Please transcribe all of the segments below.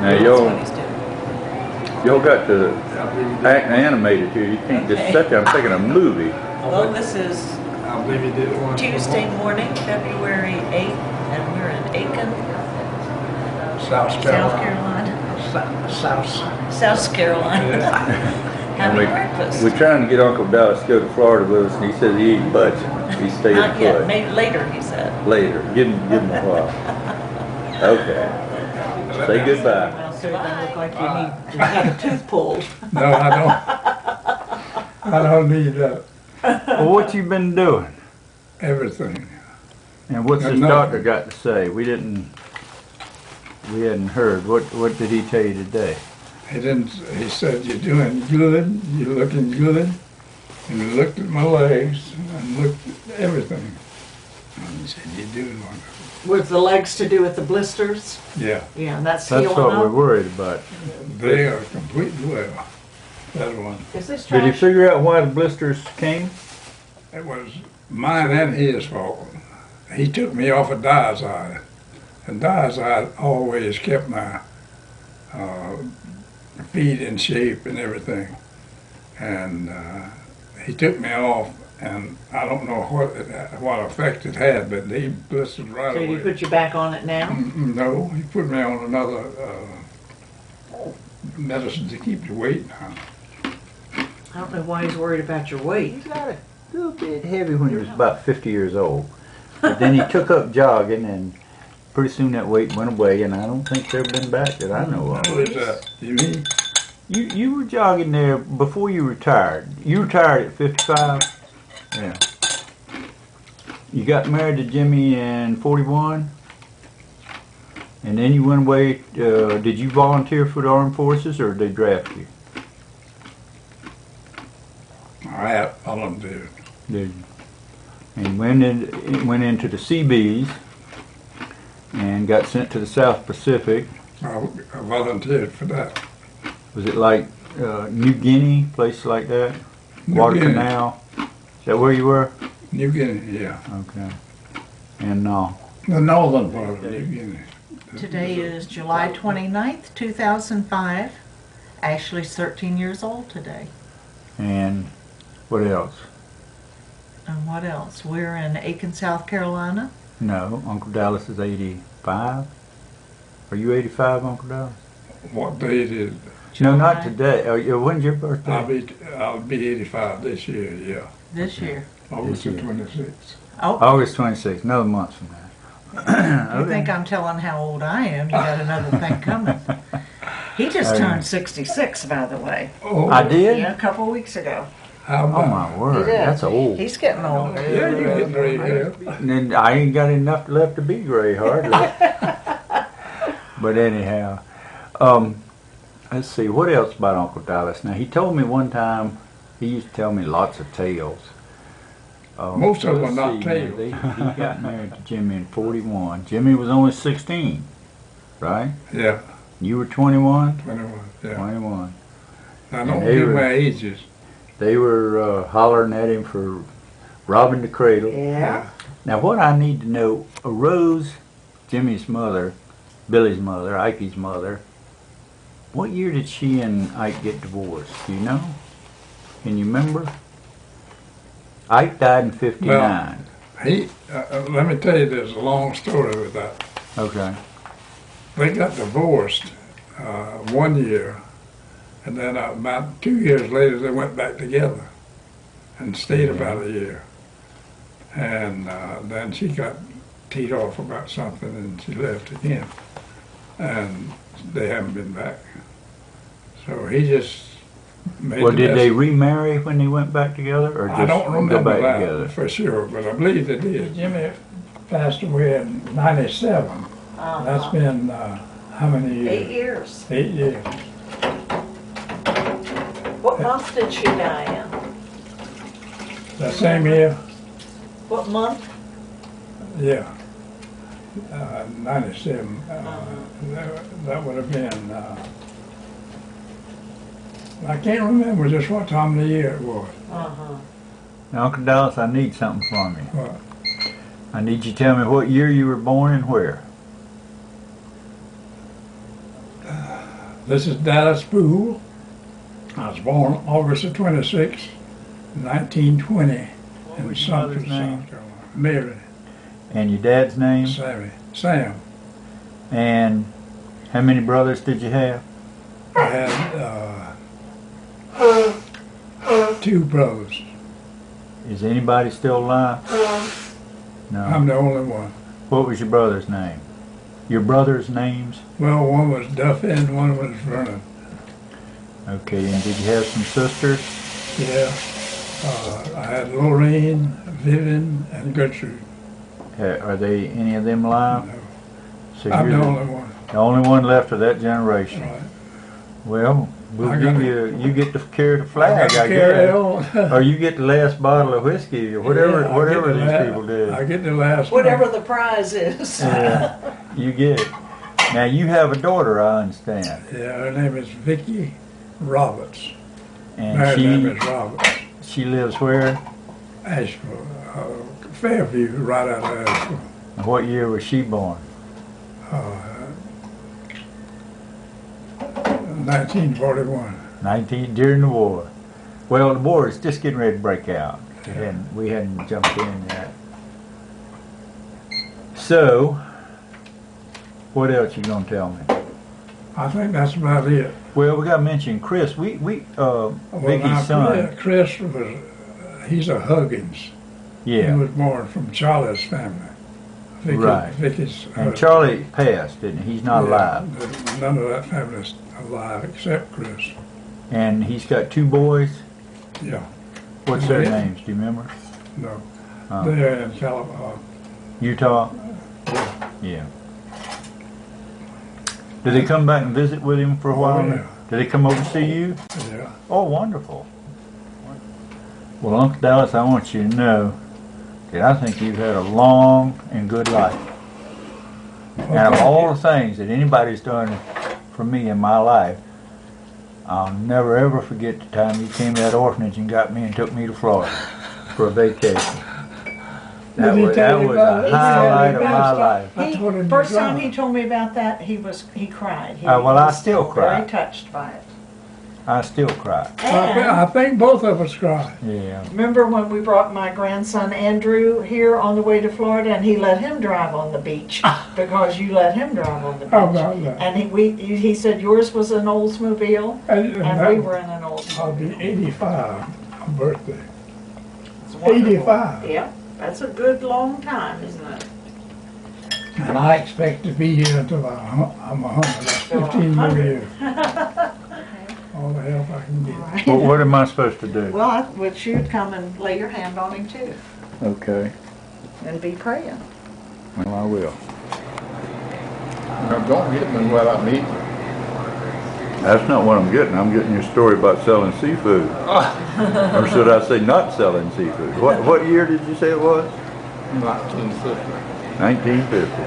Now That's y'all what he's doing. y'all got the animated here. You can't just sit there. I'm thinking a movie. Well, this is I believe he did one. Tuesday morning, February 8th, and we're in Aiken, South South Carolina. Carolina. South. South Carolina. Having breakfast. We're trying to get Uncle Dallas to go to Florida with us, and he says he ain't budging. He's staying Not yet, put. maybe later, he said. Later. Give him a while. Okay. Say goodbye. Well, so it doesn't look like you need a tooth pulled. No, I don't. I don't need that. Well, what you been doing? Everything. And what's this Nothing. doctor got to say? We hadn't heard. What did he tell you today? He said, you're doing good, you're looking good. And he looked at my legs and looked at everything. And he said, you're doing wonderful. Was the legs to do with the blisters? Yeah, Yeah, and that's That's healing what we're up? worried about. they are completely well. That one. Is this Did he trash? figure out why the blisters came? It was mine and his fault. He took me off of diazide. And diazide always kept my feet in shape and everything. And he took me off, and I don't know what effect it had, but he blistered right So away. you put your back on it now? No, he put me on another medicine to keep the weight down. I don't know why he's worried about your weight. He got a little bit heavy when he was about 50 years old. But then he took up jogging, and pretty soon that weight went away, and I don't think they've been back that I know of. What is that? You mean? You were jogging there before you retired. You retired at 55? Yeah. You got married to Jimmy in 41? And then you went away. Did you volunteer for the armed forces, or did they draft you? I volunteered. Did you? And went into the Seabees and got sent to the South Pacific. I volunteered for that. Was it like New Guinea, place like that? New Guadalcanal? Is that where you were? New Guinea, yeah. Okay. And The northern part of New Guinea. Today is July 29th, 2005. Ashley's 13 years old today. and what else? And what else? We're in Aiken, South Carolina. No, Uncle Dallas is 85. Are you 85, Uncle Dallas? What date is it? No, not today. When's your birthday? I'll be 85 this year, yeah. This year. August This the year. 26th. Oh, August 26th, another month from now. you think I'm telling how old I am? You got another thing coming. He just turned 66, by the way. Oh, I did? Yeah, a couple of weeks ago. how Oh about? my word, He did. that's old. He's getting old. Yeah, you get gray hair. And then I ain't got enough left to be gray, hardly. But anyhow, let's see, what else about Uncle Dallas? Now, he told me one time, he used to tell me lots of tales. Most of them let's are not see, tales. He got married to Jimmy in 41. Jimmy was only 16, right? Yeah, You were 21? 21, yeah. 21. I don't And they give were- my ages. They were hollering at him for robbing the cradle. Yeah. Now, what I need to know, Rose, Jimmy's mother, Billy's mother, Ike's mother, what year did she and Ike get divorced? Do you know? Can you remember? Ike died in 59. Let me tell you, there's a long story with that. Okay. They got divorced 1 year, and then about 2 years later they went back together and stayed about a year. And then she got teed off about something and she left again. And they haven't been back. So he just made Well, the did best. they remarry when they went back together, or just I don't go remember back that together? for sure, but I believe they did. Jimmy passed away in 97. That's been how many years? 8 years. 8 years. What month did she die in? That same year? What month? Yeah. 97. That would have been, I can't remember just what time of the year it was. Uh-huh. Now, Uncle Dallas, I need something from you. What? I need you to tell me what year you were born and where. This is Dallas Poole. I was born August the 26th, 1920 in was your Sumter, mother's name? South Carolina. Mary, And your dad's name? Sam. And how many brothers did you have? I had 2 brothers. Is anybody still alive? No. I'm the only one. What was your brother's name? Your brothers' names? Well, one was Duffy and one was Vernon. Okay, and did you have some sisters? Yeah. I had Lorraine, Vivian, and Gertrude. Are they any of them alive? No. So I'm you're the only one. the only one left of that generation. Right. Well, we'll I give gotta- you get to carry the flag, I Carry guess. on. Or you get the last bottle of whiskey, or whatever Yeah, I whatever get the these la- people did. I get the last Whatever one. the prize is. Yeah, you get it. Now you have a daughter, I understand, Yeah, her name is Vicki Roberts. and Married name is Roberts. she lives where? Asheville, Fairview, right out of Asheville. And what year was she born? 1941. During the war. Well, the war is just getting ready to break out, and we hadn't jumped in yet. So, what else you gonna tell me? I think that's about it. Well, we got to mention Chris. Vicky's now, son. Chris was, he's a Huggins. He Yeah, was born from Charlie's family. Vicky, Right. Vicky's and husband. Charlie passed, didn't he? He's not Yeah, alive, None of that family's alive except Chris. and he's got 2 boys. Yeah, What's their Yeah. names? Do you remember? no. Oh. They're in California. Utah. Yeah. Did they come back and visit with him for a while? yeah. Did they come over to see you? Yeah. Oh, wonderful. Well, Uncle Dallas, I want you to know that I think you've had a long and good life. And of all the things that anybody's done for me in my life, I'll never ever forget the time you came to that orphanage and got me and took me to Florida for a vacation. That Did he was, tell that you was about a it? highlight of He my said he life. I told him First to time drive. he told me about that, he cried. He Well, I was still cry. Very touched by it. I still cry. And I think both of us cried. Yeah. remember when we brought my grandson Andrew here on the way to Florida, and he let him drive on the beach because you let him drive on the beach. How about that? And he said yours was an Oldsmobile, And and that- we were in an Oldsmobile. I'll be 85 on birthday. It's wonderful. 85. Yep, that's a good long time, isn't it? And I expect to be here until I'm 100. That's 15 more 100. years. All the help I can get. Right. Well, what am I supposed to do? Well, I wish you'd come and lay your hand on him too, Okay. and be praying. Well, I will. Now, don't get me what I need. That's not what I'm getting. I'm getting your story about selling seafood. Or should I say not selling seafood? What year did you say it was? 1950. 1950.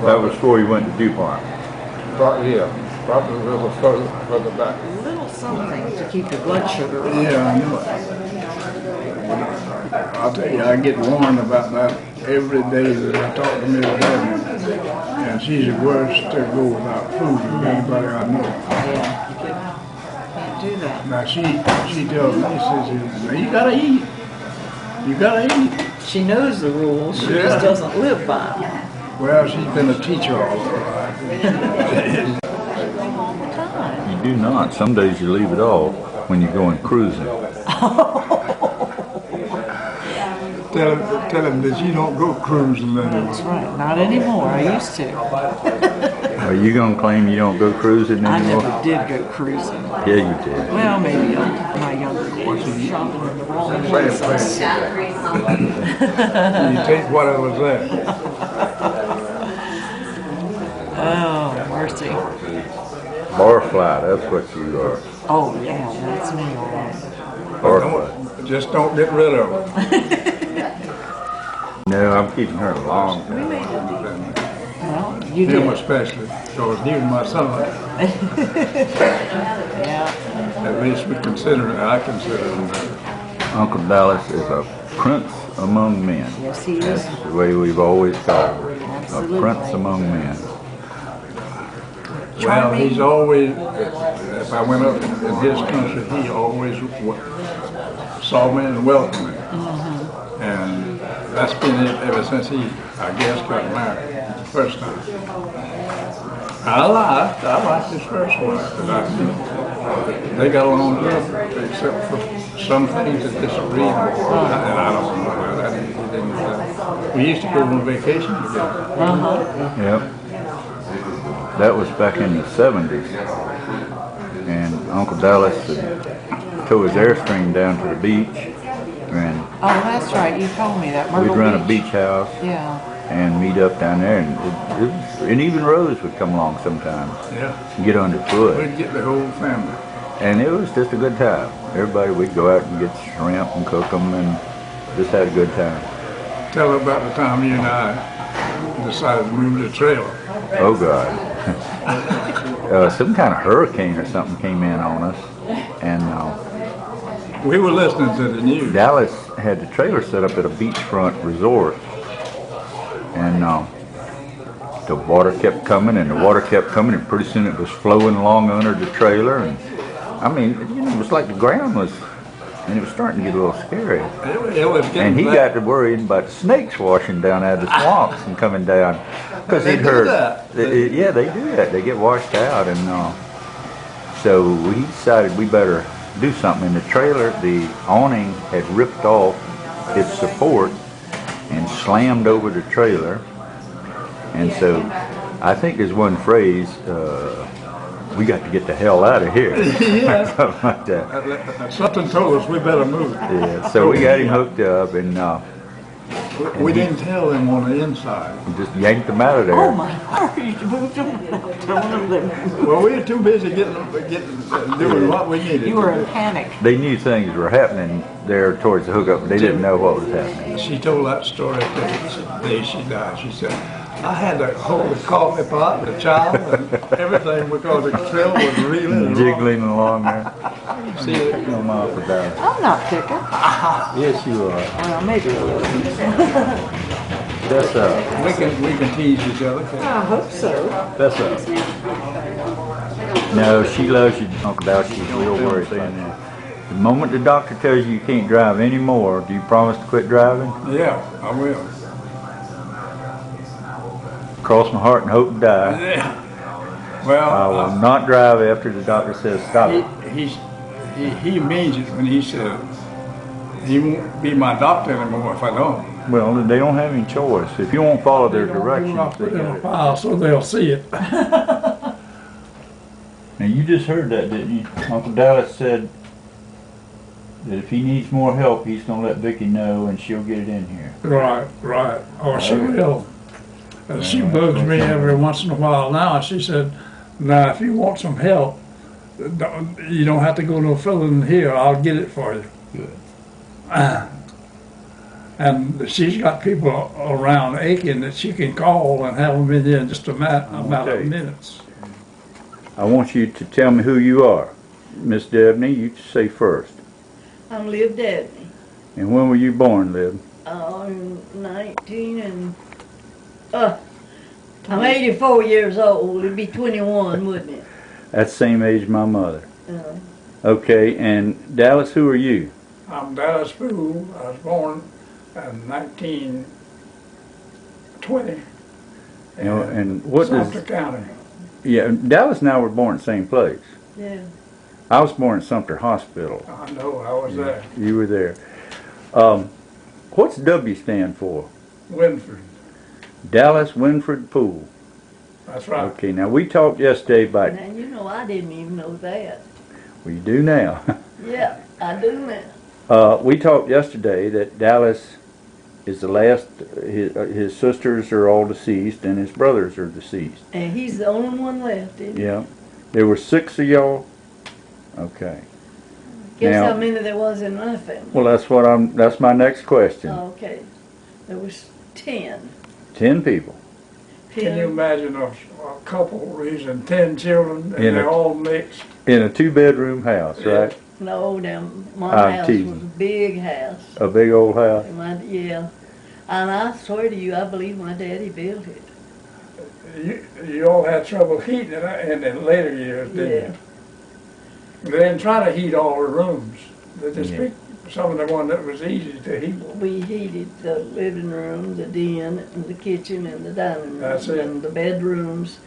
That was before you went to DuPont. Yeah, probably a little further back. A little something to keep your blood sugar up. Yeah, I know it. I'll tell you, I get warned about that every day that I talk to Miss Devin. And she's the worst to go without food of anybody I know. Yeah, you can't do that. Now she tells me, she says, now you gotta eat. You gotta eat. She knows the rules, she Yeah. just doesn't live by them. Well, she's been a teacher all her life. All the time. You do not. Some days you leave it all when you're going cruising. Tell him that you don't go cruising anymore. That's right, not anymore, I used to. Are you going to claim you don't go cruising I anymore? never did go cruising. Yeah, you did. Well, maybe in my younger days, shopping in the wrong places. You take what I was there. Oh, mercy. Barfly, that's what you are. Oh, yeah, that's me, all right. Barfly. Just don't get rid of them. No, I'm keeping her a long We time. made a deal. Well, you Him did. especially, because he was my son. Yeah. At least we consider it, I consider him that. Uncle Dallas is a prince among men. Yes, he That's is. the way we've always called him. A Absolutely. prince among men. Well, charming? he's always, if I went up in his country, he always saw me and welcomed me. And that's been it ever since he, I guess, got married the first time. I liked his first wife, but they got along good, except for some things that disagreed. And I don't know how that he didn't. We used to go on vacation together. Yep. That was back in the 70s. And Uncle Dallas had towed his Airstream down to the beach. And Oh, that's right. You told me that. we'd Myrtle run a beach house Yeah. and meet up down there. And even Rose would come along sometimes Yeah, and get underfoot. we'd get the whole family. And it was just a good time. Everybody, we'd go out and get shrimp and cook them and just had a good time. Tell her about the time you and I decided to move the trailer. Oh, God. Some kind of hurricane or something came in on us. And We were listening to the news. Dallas had the trailer set up at a beachfront resort. And the water kept coming and the water kept coming. And pretty soon it was flowing along under the trailer. And I mean, it was like the ground was, and it was starting to get a little scary. It was getting And he bad. got to worrying about snakes washing down out of the swamps and coming down. Because They he'd do heard. that. Yeah, they do that. They get washed out. And so we decided we better do something. In the trailer, the awning had ripped off its support and slammed over the trailer. And so I think there's one phrase, we got to get the hell out of here. Yeah. Something like that. Something told us we better move. Yeah, so we got him hooked up and We didn't tell them on the inside. just yanked him out of there. Oh my word, you moved them without telling them. Well, we were too busy doing what we needed. You were to in do. panic. They knew things were happening there towards the hookup, but they didn't know what was happening. She told that story the day she died. She said, I had to hold the coffee pot, the child, and everything because the trailer was reeling and Jiggling along there. See it? Come on for that. I'm not picking. Yes, you are. Well, maybe a little. That's We can tease each other. I hope so. That's No, she loves you, Uncle Dal. She's real worried saying that. The moment the doctor tells you can't drive anymore, do you promise to quit driving? Yeah, I will. Cross my heart and hope to die. Yeah. I Well, will not drive after the doctor says stop it. he means it when he said he won't be my doctor anymore if I don't. Well, they don't have any choice. If you won't follow their directions, I'll they put it in a get it. file so they'll see it. Now you just heard that, didn't you? Uncle Dallas said that if he needs more help, he's gonna let Vicky know and she'll get it in here. Right, right. Or she will. She bugs me every once in a while now. She said, now if you want some help, you don't have to go no further than here. I'll get it for you. Good. And she's got people around Aiken that she can call and have them in there in just a matter of minutes. I want you to tell me who you are. Miss Debney, you say first. I'm Liv Dabney. And when were you born, Lib? I'm 19 and, I'm 84 years old. It'd be 21, wouldn't it? That's the same age as my mother. Uh, Okay, and Dallas, who are you? I'm Dallas Poole. I was born in 1920 And what Sumter does... County. Yeah, Dallas and I were born in the same place. yeah. I was born at Sumter Hospital. I know, I was there. You were there. What's W stand for? Winford. Dallas Winfred Poole. That's right. Okay, now we talked yesterday about... Now, you know, I didn't even know that. We do now. Yeah, I do now. We talked yesterday that Dallas is the last... His sisters are all deceased and his brothers are deceased. And he's the only one left, isn't he? Yeah. There were 6 of y'all? Okay. Guess Now- how many there was in my family? Well, that's my next question. Okay. There was 10. 10 people. Can you imagine a couple raising 10 children and In they're a- all mixed? In a 2-bedroom house, right? No, down, my I'm house teasing. was a big house. A big old house. Yeah. And I swear to you, I believe my daddy built it. you all had trouble heating it in the later years, didn't you? They didn't try to heat all the rooms. They just Yeah. picked some of the one that was easy to heat. We heated the living room, the den, and the kitchen, and the dining room. That's it. And the bedrooms,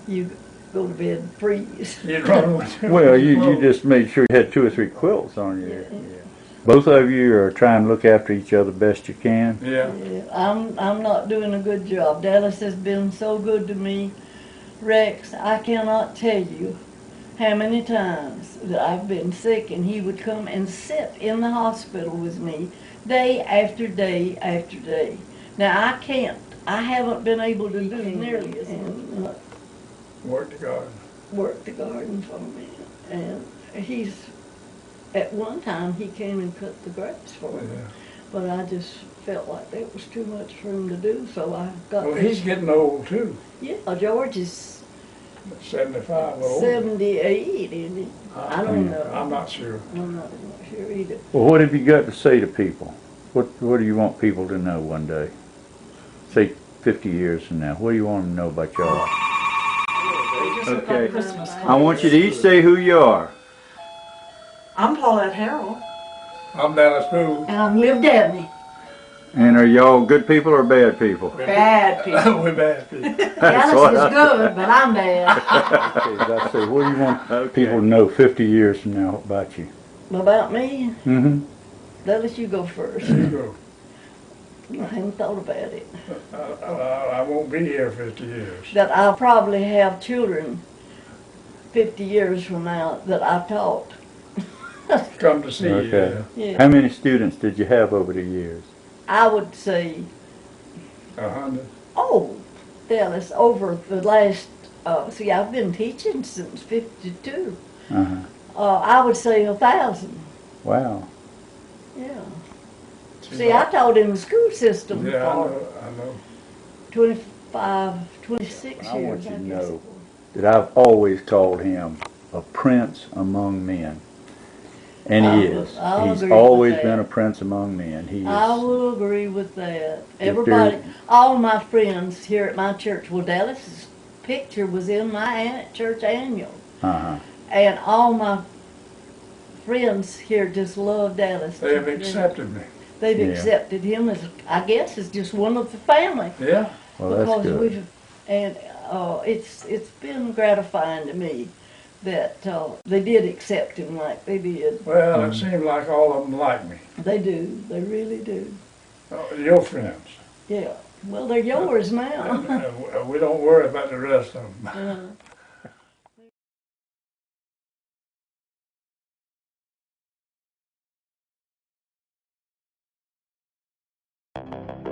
you go to bed freeze. You'd run with Well, you just made sure you had 2 or 3 quilts on you. Yeah. Both of you are trying to look after each other best you can. Yeah. Yeah, I'm not doing a good job. Dallas has been so good to me. Rex, I cannot tell you how many times that I've been sick and he would come and sit in the hospital with me day after day after day. Now I haven't been able to do nearly as much. Work the garden. Work the garden for me. And at one time he came and cut the grass for me. Yeah. But I just felt like that was too much for him to do, so I got Well, this. he's getting old too. Yeah, George is 75 or older. 78, isn't he? I don't know. I'm not sure. I'm not sure either. Well, what have you got to say to people? What do you want people to know one day? Say 50 years from now. What do you want them to know about y'all? Okay. I want you to each say who you are. I'm Paulette Harrell. I'm Dallas Poole. And I'm Liv Dabney. And are y'all good people or bad people? Bad people. We're bad people. Dallas is good, but I'm bad. Okay, I say, what do you want people to know 50 years from now about you? About me, Mm-hmm. Dallas, you go first. You go. I hadn't thought about it. I won't be here 50 years. That I'll probably have children 50 years from now that I taught. Come to see Okay. you. Yeah. How many students did you have over the years? I would say, 100. oh, Dallas, over the last, I've been teaching since 52. Uh-huh. I would say 1,000. Wow. Yeah. See, I taught in the school system Yeah, for I know. 25, 26 I years. want you to guess know it was. that I've always called him a prince among men. And he is. I'll He's agree with always that. been a prince among men. He is. I will agree with that. there- Everybody, all my friends here at my church, well, Dallas's picture was in my church annual. Uh-huh. And all my friends here just love Dallas. They have accepted me. They've Yeah. accepted him as, I guess, as just one of the family. Yeah. Well, that's Because good. it's been gratifying to me that they did accept him like they did. Well, it seems like all of them like me. They do. They really do. Your friends. Yeah. Well, they're yours now. And we don't worry about the rest of them. Uh,